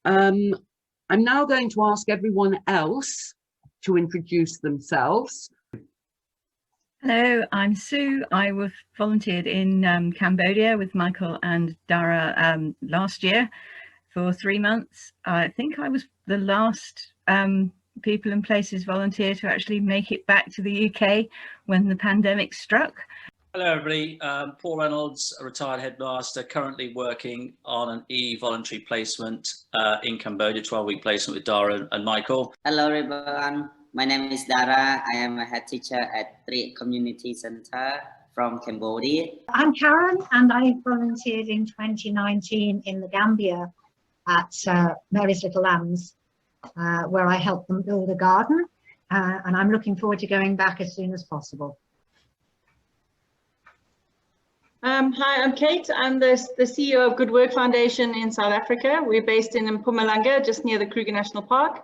I'm now going to ask everyone else to introduce themselves. Hello, I'm Sue. I was volunteered in Cambodia with Michael and Dara last year for 3 months. I think I was the last people and places volunteer to actually make it back to the UK when the pandemic struck. Hello everybody, Paul Reynolds, a retired headmaster, currently working on an e-voluntary placement in Cambodia, 12-week placement with Dara and Michael. Hello everyone, my name is Dara. I am a head teacher at Tri Community Center from Cambodia. I'm Karen and I volunteered in 2019 in the Gambia at Mary's Little Lambs, where I helped them build a garden, and I'm looking forward to going back as soon as possible. Hi, I'm Kate. I'm the CEO of Good Work Foundation in South Africa. We're based in Mpumalanga, just near the Kruger National Park.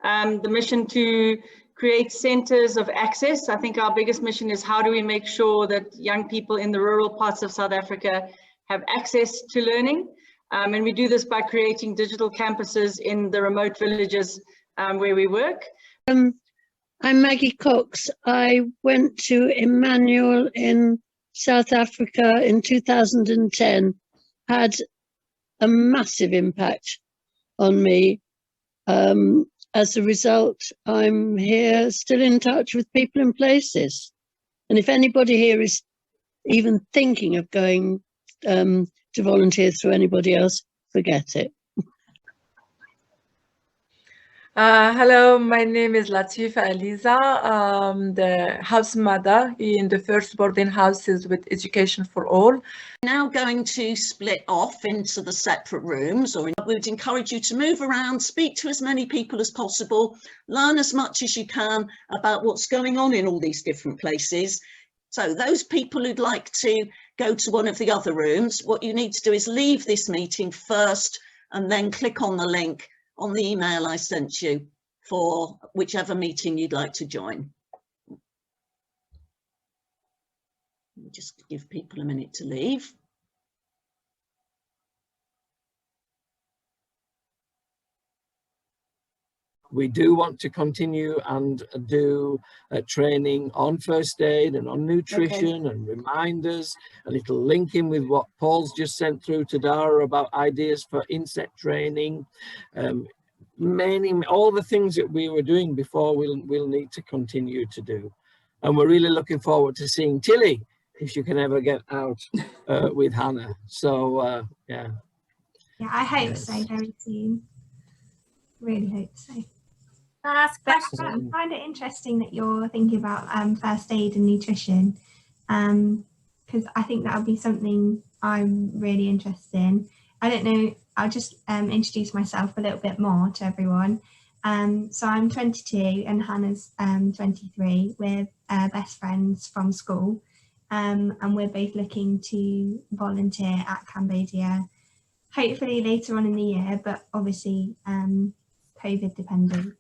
The mission to create centers of access. I think our biggest mission is how do we make sure that young people in the rural parts of South Africa have access to learning. And we do this by creating digital campuses in the remote villages where we work. I'm Maggie Cox. I went to Emmanuel in South Africa in 2010, had a massive impact on me. As a result, I'm here still in touch with people and places. And if anybody here is even thinking of going to volunteer through anybody else, forget it. Hello, my name is Latifa Eliza, the house mother in the first boarding houses with Education for All. Now going to split off into the separate rooms, or we would encourage you to move around, speak to as many people as possible, learn as much as you can about what's going on in all these different places. So those people who'd like to go to one of the other rooms, what you need to do is leave this meeting first and then click on the link on the email I sent you for whichever meeting you'd like to join. Just give people a minute to leave. We do want to continue and do training on first aid and on nutrition and reminders, a little link in with what Paul's just sent through to Dara about ideas for insect training. All the things that we were doing before we'll need to continue to do. And we're really looking forward to seeing Tilly, if she can ever get out with Hannah. So, yeah. Yeah, I hope so very soon. Really hope so. Ask question. I find it interesting that you're thinking about first aid and nutrition, because I think that would be something I'm really interested in. I don't know, I'll just introduce myself a little bit more to everyone. So I'm 22 and Hannah's 23. We're best friends from school, and we're both looking to volunteer at Cambodia, hopefully later on in the year, but obviously COVID dependent.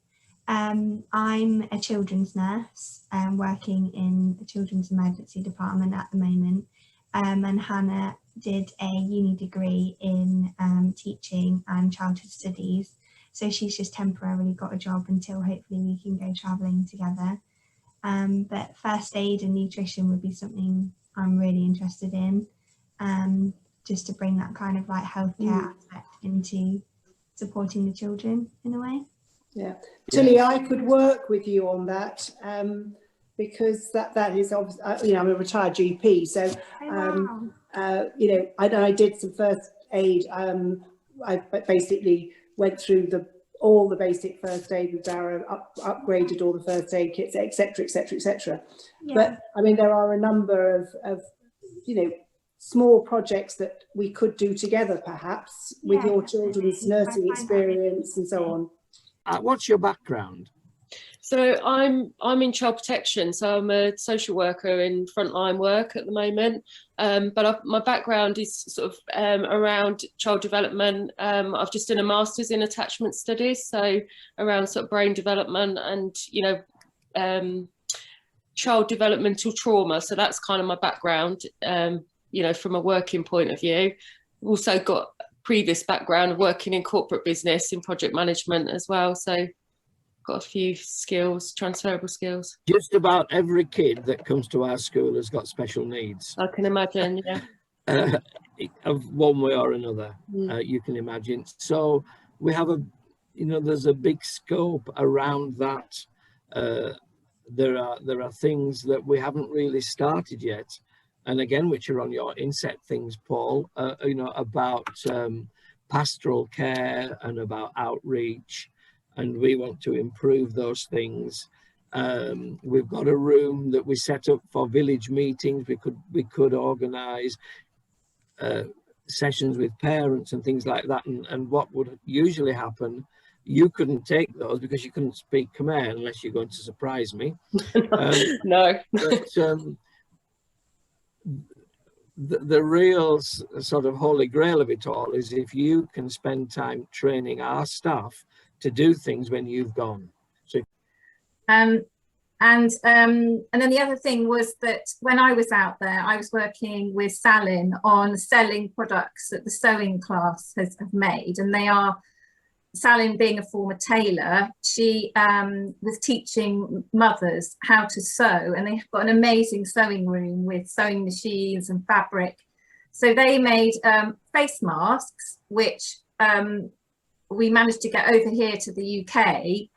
I'm a children's nurse working in the children's emergency department at the moment, and Hannah did a uni degree in teaching and childhood studies, so she's just temporarily got a job until hopefully we can go travelling together. But first aid and nutrition would be something I'm really interested in, just to bring that kind of like healthcare aspect into supporting the children in a way. Yeah, Tilly, I could work with you on that, because that is obviously, you know, I'm a retired GP, so you know, I did some first aid. I basically went through all the basic first aid with Dara, upgraded all the first aid kits, etc., etc., etc. But I mean, there are a number of you know, small projects that we could do together, perhaps, with your children's nursing experience and so on. What's your background? So I'm in child protection, so I'm a social worker in frontline work at the moment. But my background is sort of around child development. I've just done a master's in attachment studies, so around sort of brain development and, you know, child developmental trauma. So that's kind of my background, you know, from a working point of view. Also got previous background of working in corporate business in project management as well. So got a few skills, transferable skills. Just about every kid that comes to our school has got special needs. I can imagine, yeah. Of one way or another, you can imagine. So we have there's a big scope around that. There are things that we haven't really started yet, and again, which are on your inset things, Paul. About pastoral care and about outreach, and we want to improve those things. We've got a room that we set up for village meetings. We could organise sessions with parents and things like that. And what would usually happen, you couldn't take those because you couldn't speak Khmer unless you're going to surprise me. No. But the real sort of holy grail of it all is if you can spend time training our staff to do things when you've gone. So and then the other thing was that when I was out there, I was working with Salin on selling products that the sewing class have made, and they are, Salin being a former tailor, she was teaching mothers how to sew, and they've got an amazing sewing room with sewing machines and fabric. So they made face masks, which we managed to get over here to the UK,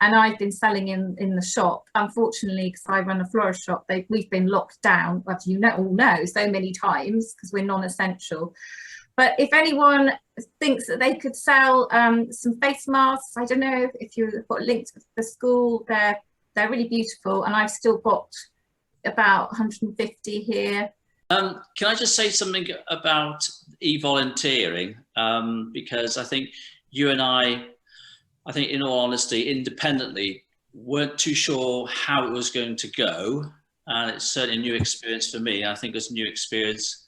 and I've been selling in the shop. Unfortunately, because I run a florist shop, we've been locked down, as you all know, so many times because we're non-essential. But if anyone thinks that they could sell some face masks, I don't know if you've got links to the school, they're really beautiful, and I've still got about 150 here. Can I just say something about e-volunteering? Because I think you and I think in all honesty, independently, weren't too sure how it was going to go. And it's certainly a new experience for me. I think it was a new experience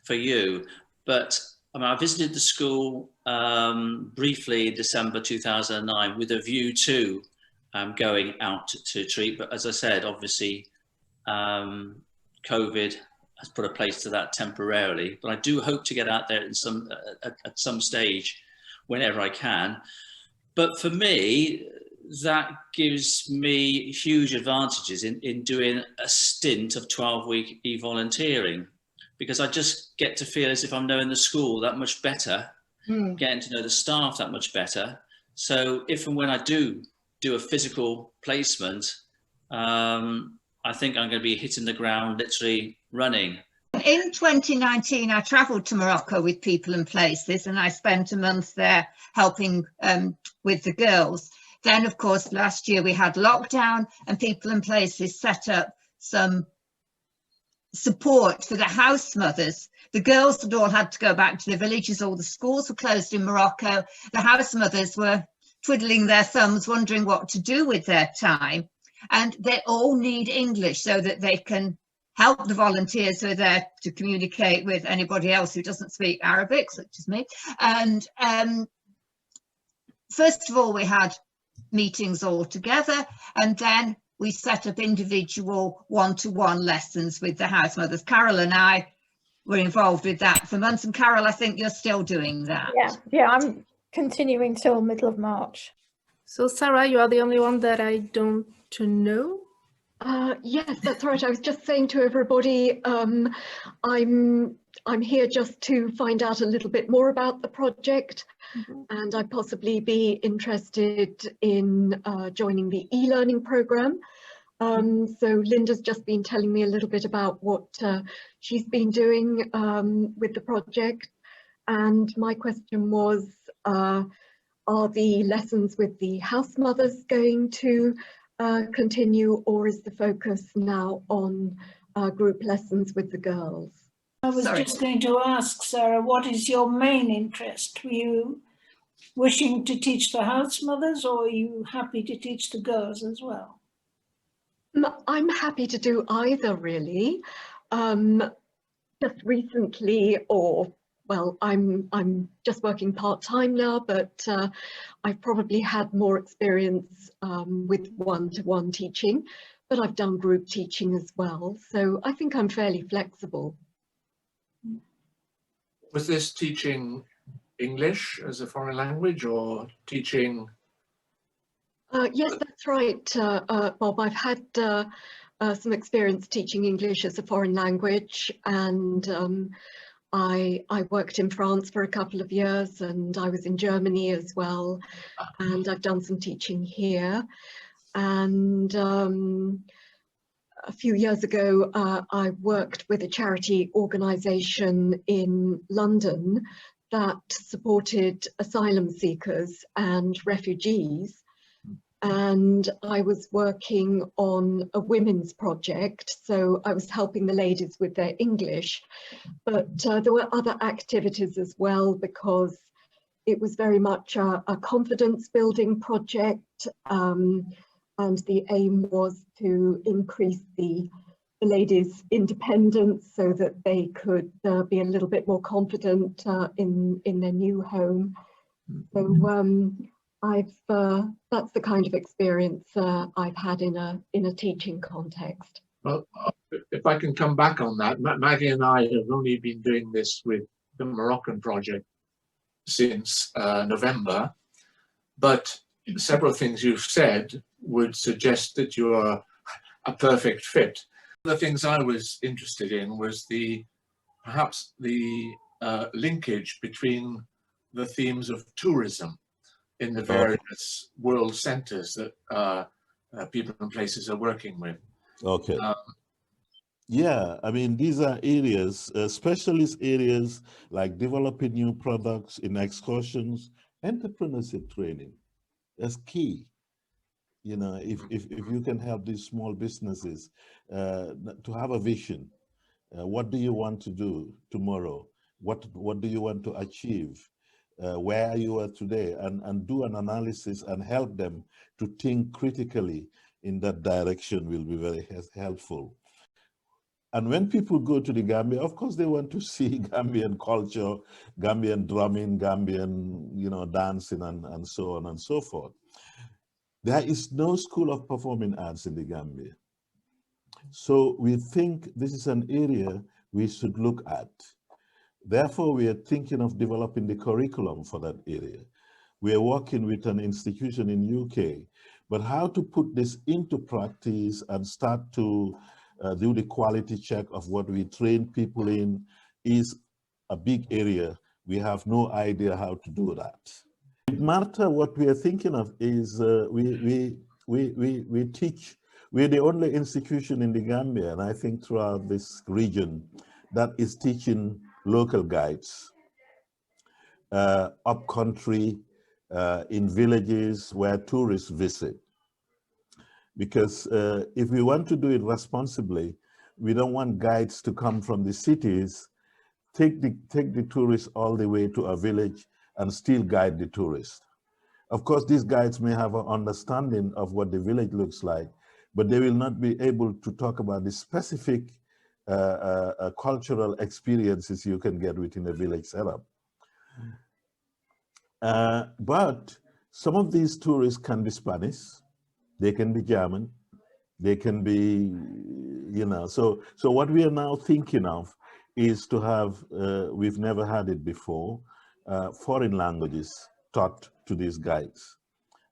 for you. But I mean, I visited the school briefly in December 2009 with a view to going out to treat. But as I said, obviously, COVID has put a place to that temporarily. But I do hope to get out there at some stage, whenever I can. But for me, that gives me huge advantages in doing a stint of 12-week e-volunteering, because I just get to feel as if I'm knowing the school that much better, getting to know the staff that much better. So if and when I do a physical placement, I think I'm going to be hitting the ground literally running. In 2019, I travelled to Morocco with People and Places, and I spent a month there helping with the girls. Then, of course, last year we had lockdown, and People and Places set up some support for the house mothers. The girls had all had to go back to the villages. All the schools were closed in Morocco. The house mothers were twiddling their thumbs, wondering what to do with their time. And they all need English so that they can help the volunteers who are there to communicate with anybody else who doesn't speak Arabic, such as me. And first of all, we had meetings all together, and then we set up individual one-to-one lessons with the house mothers. Carol and I were involved with that for months, and Carol, I think you're still doing that. Yeah, I'm continuing till middle of March. So Sarah, you are the only one that I don't know. Yes, that's right. I was just saying to everybody, I'm here just to find out a little bit more about the project, and I'd possibly be interested in joining the e-learning program. So Linda's just been telling me a little bit about what she's been doing with the project, and my question was, are the lessons with the house mothers going to continue, or is the focus now on group lessons with the girls? I was just going to ask, Sarah, what is your main interest? Were you wishing to teach the house mothers, or are you happy to teach the girls as well? I'm happy to do either, really. Just recently, or well, I'm just working part-time now, but I've probably had more experience with one-to-one teaching, but I've done group teaching as well. So I think I'm fairly flexible. Was this teaching English as a foreign language or teaching? Yes, that's right, Bob. I've had some experience teaching English as a foreign language, and I worked in France for a couple of years, and I was in Germany as well, and I've done some teaching here. And a few years ago, I worked with a charity organisation in London that supported asylum seekers and refugees. And I was working on a women's project, so I was helping the ladies with their English, but there were other activities as well, because it was very much a confidence building project, and the aim was to increase the ladies' independence so that they could be a little bit more confident in their new home. So that's the kind of experience I've had in a teaching context. Well, if I can come back on that, Maggie and I have only been doing this with the Moroccan project since November, but several things you've said would suggest that you are a perfect fit. One of the things I was interested in was perhaps the linkage between the themes of tourism in the various world centers that people and places are working with. Okay. Yeah, I mean, these are areas, specialist areas like developing new products in excursions, entrepreneurship training. That's key. You know, if you can help these small businesses to have a vision, what do you want to do tomorrow? What do you want to achieve? Where you are today, and do an analysis and help them to think critically in that direction will be very helpful. And when people go to the Gambia, of course, they want to see Gambian culture, Gambian drumming, Gambian, you know, dancing, and so on and so forth. There is no school of performing arts in the Gambia. So we think this is an area we should look at. Therefore, we are thinking of developing the curriculum for that area. We are working with an institution in UK, but how to put this into practice and start to do the quality check of what we train people in is a big area. We have no idea how to do that. With Marta, what we are thinking of is we teach. We're the only institution in the Gambia, and I think throughout this region, that is teaching local guides, up country, in villages where tourists visit. Because if we want to do it responsibly, we don't want guides to come from the cities, take the tourists all the way to a village and still guide the tourist. Of course, these guides may have an understanding of what the village looks like, but they will not be able to talk about the specific cultural experiences you can get within a village setup. But some of these tourists can be Spanish, they can be German, they can be, you know, so what we are now thinking of is to have, we've never had it before, foreign languages taught to these guides.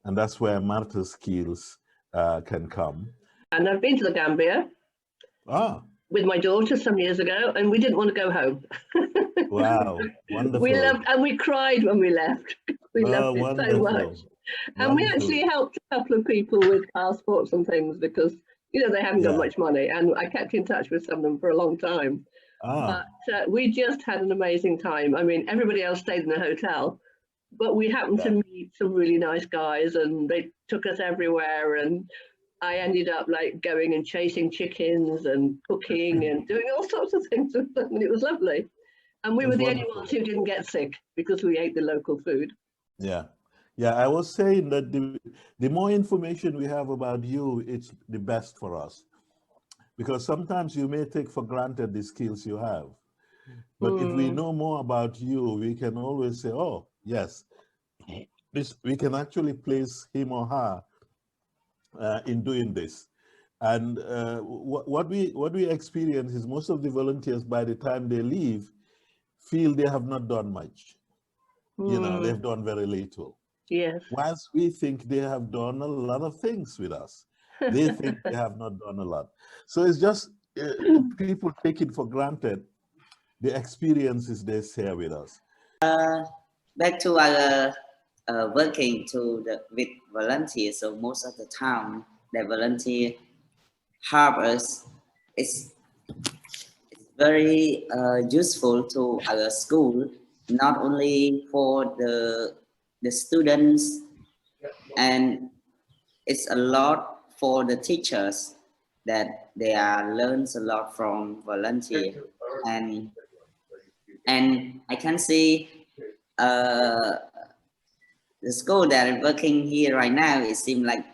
And that's where Marta's skills can come. And I've been to the Gambia with my daughter some years ago, and we didn't want to go home. Wow, wonderful. We loved, and we cried when we left. We loved it so much. And we actually helped a couple of people with passports and things because, you know, they haven't got much money. And I kept in touch with some of them for a long time. But we just had an amazing time. I mean, everybody else stayed in a hotel, but we happened to meet some really nice guys and they took us everywhere. And I ended up like going and chasing chickens and cooking and doing all sorts of things with them. And it was lovely. And we were the only ones who didn't get sick because we ate the local food. Yeah. Yeah, I was saying that the more information we have about you, it's the best for us. Because sometimes you may take for granted the skills you have. But if we know more about you, we can always say, oh, yes, we can actually place him or her in doing this. And what we experience is most of the volunteers, by the time they leave, feel they have not done much. You know, they've done very little. Yes. Whilst we think they have done a lot of things with us, they think they have not done a lot. So it's just people taking for granted the experiences they share with us. Back to our working with volunteers. So most of the time, the volunteer help us. It's very useful to our school, not only for the students, and it's a lot for the teachers that they are learns a lot from volunteer, and I can see the school that I'm working here right now. It seems like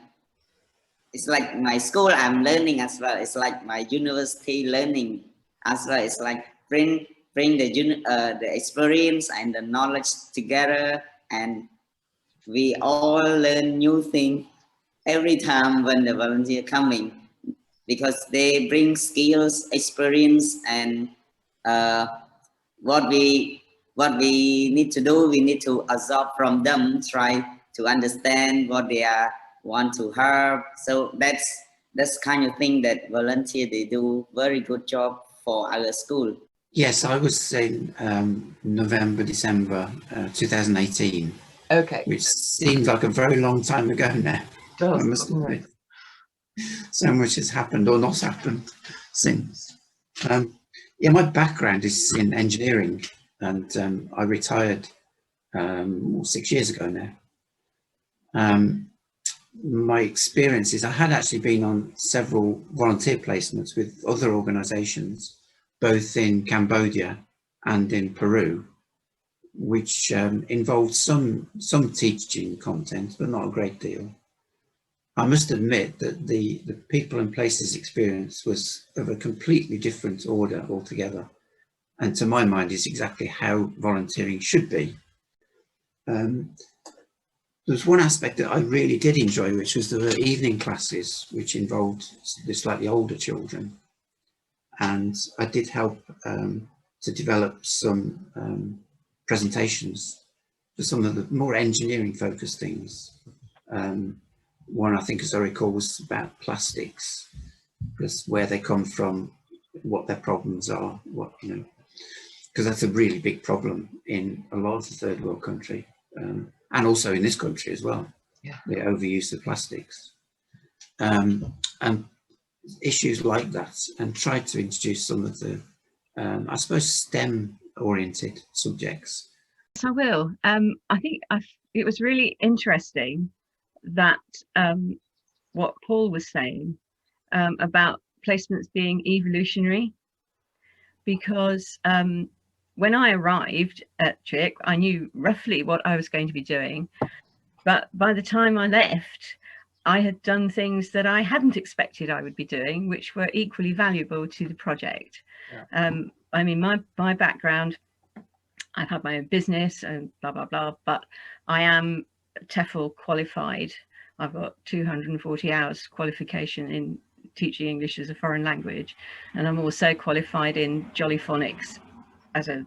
it's like my school I'm learning as well. It's like my university learning as well. It's like bring the experience and the knowledge together, and we all learn new things every time when the volunteer coming, because they bring skills, experience, and what we need to do, we need to absorb from them, try to understand what they want to help. So that's kind of thing that volunteer, they do very good job for our school. Yes, I was in November, December 2018. Okay. Which seems like a very long time ago now. I must admit. So much has happened or not happened since. Yeah, my background is in engineering, and I retired 6 years ago now. My experience is I had actually been on several volunteer placements with other organisations, both in Cambodia and in Peru, which involved some teaching content, but not a great deal. I must admit that the people and places experience was of a completely different order altogether, and to my mind is exactly how volunteering should be. There was one aspect that I really did enjoy, which was the evening classes, which involved the slightly older children, and I did help to develop some presentations for some of the more engineering focused things. One, I think, as I recall, was about plastics, because where they come from, what their problems are, because that's a really big problem in a lot of the third world country, and also in this country as well. Yeah. The overuse of plastics, and issues like that, and tried to introduce some of the, I suppose, STEM oriented subjects. Yes, I will. I think it was really interesting that what Paul was saying about placements being evolutionary, because when I arrived at CHIC, I knew roughly what I was going to be doing, but by the time I left, I had done things that I hadn't expected I would be doing, which were equally valuable to the project. Yeah. I mean, my background, I've had my own business and blah, blah, blah, but I am TEFL qualified. I've got 240 hours qualification in teaching English as a foreign language, and I'm also qualified in Jolly Phonics as a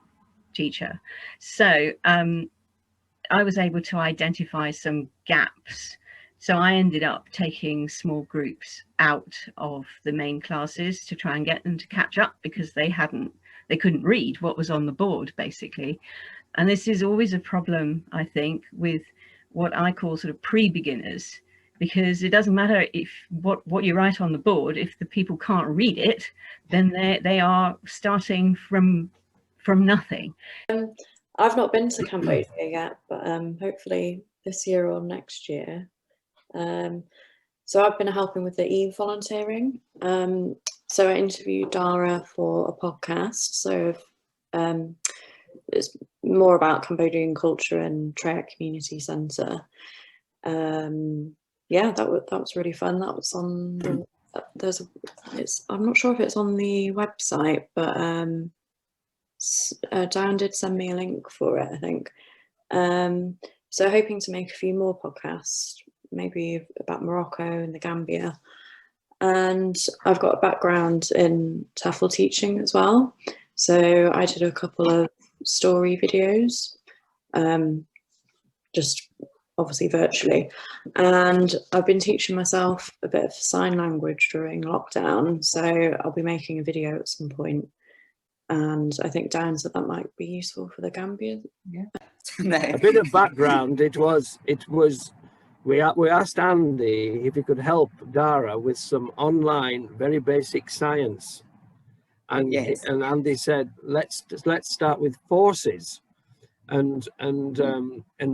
teacher. So I was able to identify some gaps. So I ended up taking small groups out of the main classes to try and get them to catch up, because they couldn't read what was on the board, basically. And this is always a problem, I think, with what I call sort of pre-beginners, because it doesn't matter if what you write on the board, if the people can't read it, then they are starting from nothing. I've not been to Cambodia yet, but hopefully this year or next year. So I've been helping with the e-volunteering. So I interviewed Dara for a podcast. So it's more about Cambodian culture and Trek Community Centre. Yeah, that was really fun. That was on the, I'm not sure if it's on the website, but Dan did send me a link for it, I think. So hoping to make a few more podcasts, maybe about Morocco and the Gambia. And I've got a background in TEFL teaching as well. So I did a couple of story videos just obviously virtually. And I've been teaching myself a bit of sign language during lockdown, so I'll be making a video at some point. And I think Dan said that might be useful for the Gambia. Yeah. A bit of background. We asked Andy if he could help Dara with some online, very basic science, and Yes. and Andy said, let's start with forces, and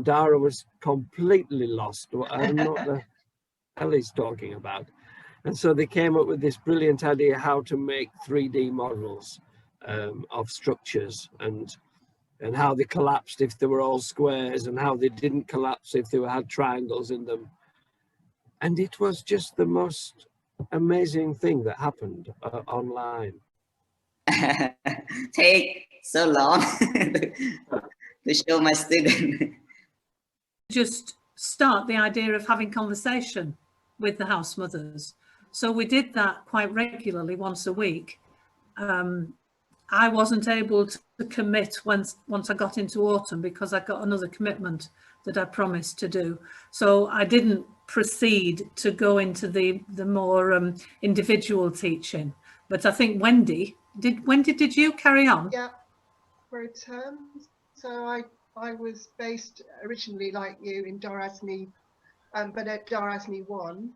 Dara was completely lost. I don't know what the hell he's talking about, and so they came up with this brilliant idea how to make 3D models of structures and how they collapsed if they were all squares and how they didn't collapse if they had triangles in them. And it was just the most amazing thing that happened online. Take so long to show my student. Just start the idea of having conversation with the house mothers. So we did that quite regularly, once a week. I wasn't able to commit once I got into autumn because I got another commitment that I promised to do. So I didn't proceed to go into the more individual teaching. But I think Wendy, did you carry on? Yeah, for a term. So I was based originally like you in Darasni, but at Darasni 1,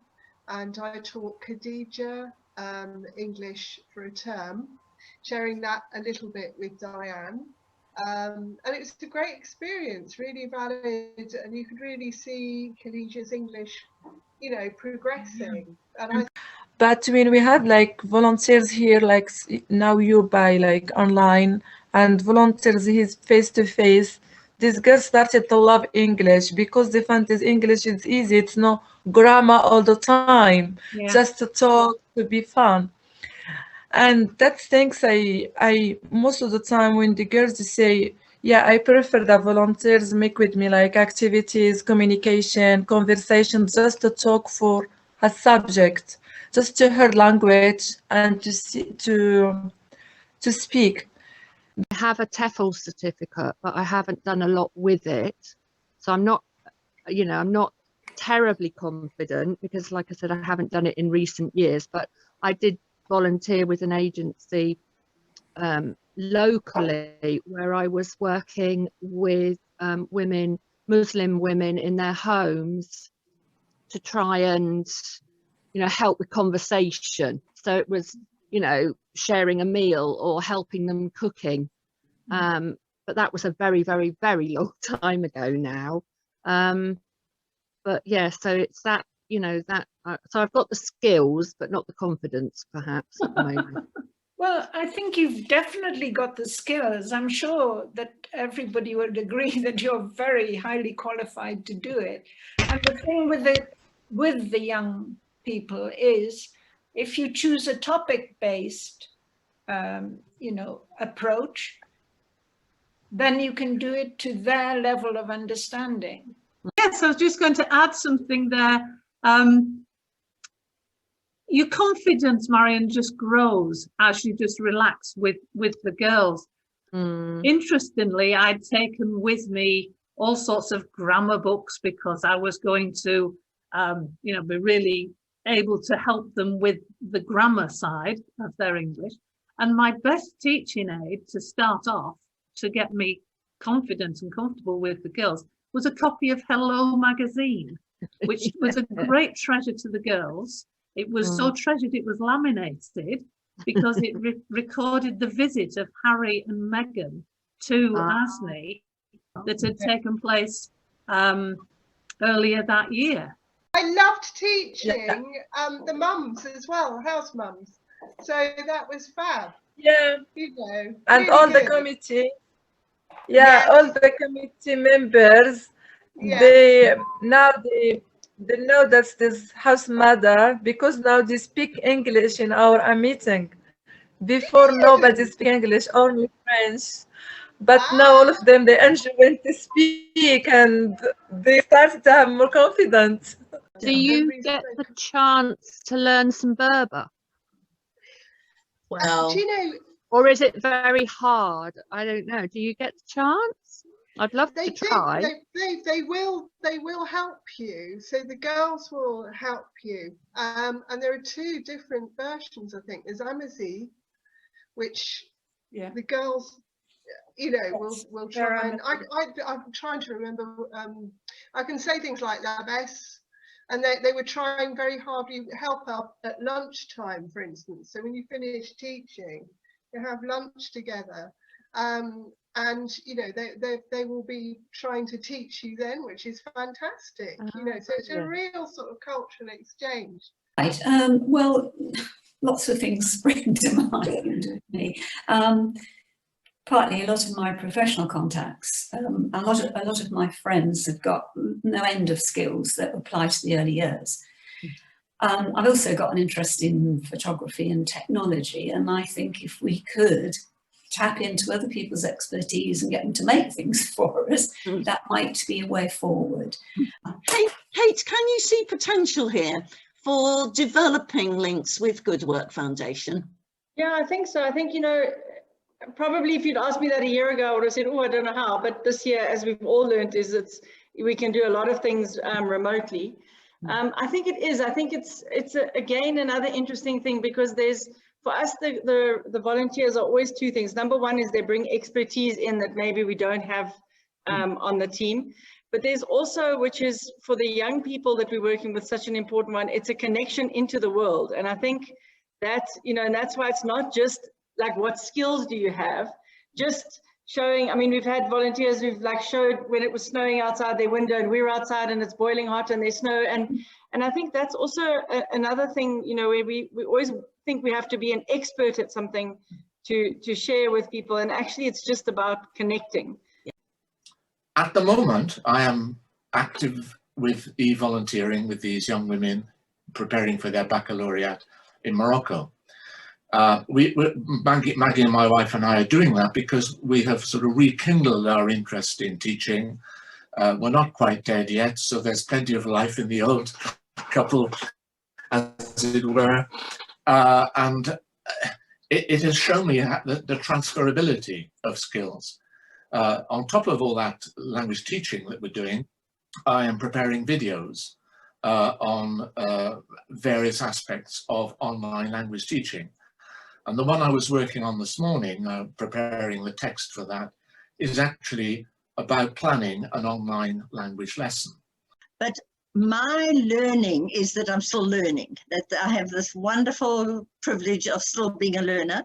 and I taught Khadija English for a term, sharing that a little bit with Diane. And it was a great experience, really valid, and you could really see Khadija's English, you know, progressing. And But when we had like volunteers here, like now you by like online, and volunteers here face to face, these girls started to love English because they found this English is easy. It's no grammar all the time, just to talk, to be fun. And that's things I most of the time when the girls say, yeah, I prefer that volunteers make with me like activities, communication, conversation, just to talk for a subject, just to hear language and to speak. I have a TEFL certificate, but I haven't done a lot with it. So I'm not, you know, I'm not terribly confident because, like I said, I haven't done it in recent years, but I did volunteer with an agency locally where I was working with women, Muslim women in their homes to try and, you know, help with conversation. So it was, you know, sharing a meal or helping them cooking. But that was a very, very, very long time ago now. But yeah, so it's that, you know, that, so I've got the skills, but not the confidence perhaps at the moment. Well, I think you've definitely got the skills. I'm sure that everybody would agree that you're very highly qualified to do it. And the thing with the young people is if you choose a topic-based, you know, approach, then you can do it to their level of understanding. Yes, I was just going to add something there. Your confidence, Marion, just grows as you just relax with the girls. Interestingly, I'd taken with me all sorts of grammar books because I was going to, you know, be really able to help them with the grammar side of their English. And my best teaching aid to start off, to get me confident and comfortable with the girls, was a copy of Hello magazine, which was a great treasure to the girls. It was so treasured it was laminated because it recorded the visit of Harry and Meghan to Asney that had taken place earlier that year. I loved teaching the mums as well, house mums. So that was fab. Yeah. You know, and really all good. the committee. Yeah, all the committee members, they know that's this house mother because now they speak English in our meeting. Before nobody speak English, only French. But now all of them, they enjoy to speak and they start to have more confidence. Do you get the chance to learn some Berber? Well, do you know, or is it very hard? I don't know. Do you get the chance? I'd love They to try. they will help you. So the girls will help you. And there are two different versions, I think. There's Amazi, which the girls, you know, will try and I'm trying to remember. I can say things like Labes, and they were trying very hard to help out at lunchtime, for instance. So when you finish teaching, you have lunch together. And you know they will be trying to teach you then, which is fantastic. You know, so it's a real sort of cultural exchange. Right. Well, lots of things spring to mind with me. Partly a lot of my professional contacts. A lot of my friends have got no end of skills that apply to the early years. I've also got an interest in photography and technology, and I think if we could tap into other people's expertise and get them to make things for us, that might be a way forward. Kate, can you see potential here for developing links with Good Work Foundation? Yeah, I think so. I think, you know, probably if you'd asked me that a year ago, I would have said, oh, I don't know how. But this year, as we've all learned, is we can do a lot of things remotely. I think it is. I think it's again another interesting thing, because there's, for us, the volunteers are always two things. Number one is they bring expertise in that maybe we don't have on the team. But there's also, which is for the young people that we're working with, such an important one, it's a connection into the world. And I think that's, you know, and that's why it's not just like what skills do you have, just showing. I mean, we've had volunteers who've like showed when it was snowing outside their window and we're outside and it's boiling hot and there's snow. And I think that's also another thing, you know, where we always think we have to be an expert at something to share with people, and actually it's just about connecting. At the moment, I am active with e-volunteering with these young women preparing for their baccalaureate in Morocco. Maggie and my wife and I are doing that because we have sort of rekindled our interest in teaching. We're not quite dead yet, so there's plenty of life in the old couple, as it were. And it has shown me the transferability of skills. On top of all that language teaching that we're doing, I am preparing videos on various aspects of online language teaching. And the one I was working on this morning, preparing the text for that, is actually about planning an online language lesson. But my learning is that I'm still learning, that I have this wonderful privilege of still being a learner.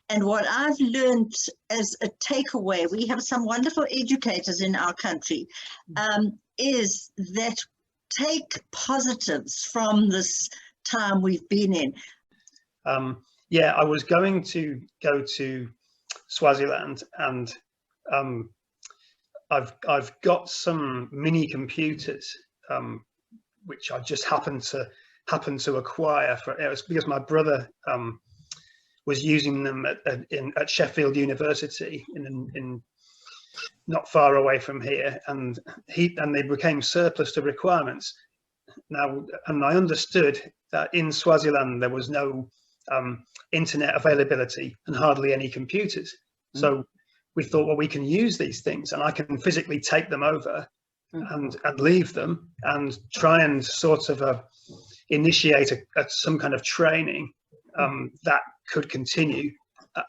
And what I've learned as a takeaway, we have some wonderful educators in our country, is that take positives from this time we've been in. Yeah, I was going to go to Swaziland, and I've got some mini computers which I just happened to acquire. It was because my brother was using them at Sheffield University in not far away from here, and they became surplus to requirements. Now, and I understood that in Swaziland there was no internet availability and hardly any computers. So we thought, well, we can use these things and I can physically take them over and leave them and try and sort of initiate some kind of training that could continue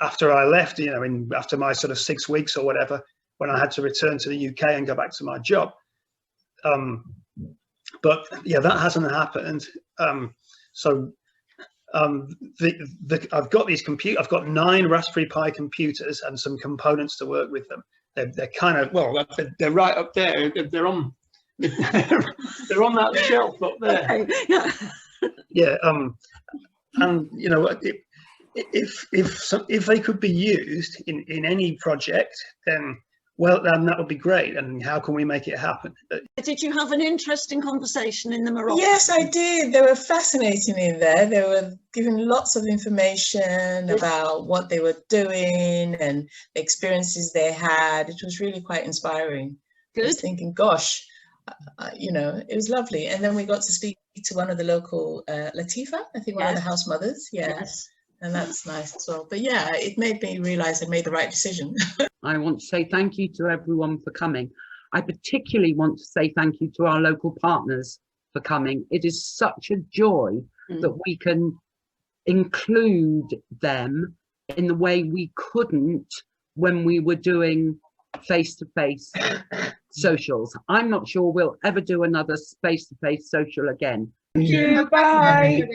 after I left, you know, after my sort of 6 weeks or whatever, when I had to return to the UK and go back to my job. But yeah, that hasn't happened. I've got these I've got 9 Raspberry Pi computers and some components to work with them. They're kind of, well, they're right up there. They're on that shelf up there. Okay. Yeah. And you know, if they could be used in any project, then that would be great. And how can we make it happen? Did you have an interesting conversation in the Morocco? Yes, I did. They were fascinating in there. They were giving lots of information about what they were doing and the experiences they had. It was really quite inspiring. Good. I was thinking, gosh, you know, it was lovely. And then we got to speak to one of the local, Latifa, I think one of the house mothers. Yeah. Yes. And that's nice as well. But yeah, it made me realize I made the right decision. I want to say thank you to everyone for coming. I particularly want to say thank you to our local partners for coming. It is such a joy that we can include them in the way we couldn't when we were doing face-to-face socials. I'm not sure we'll ever do another face-to-face social again. Thank you. Bye.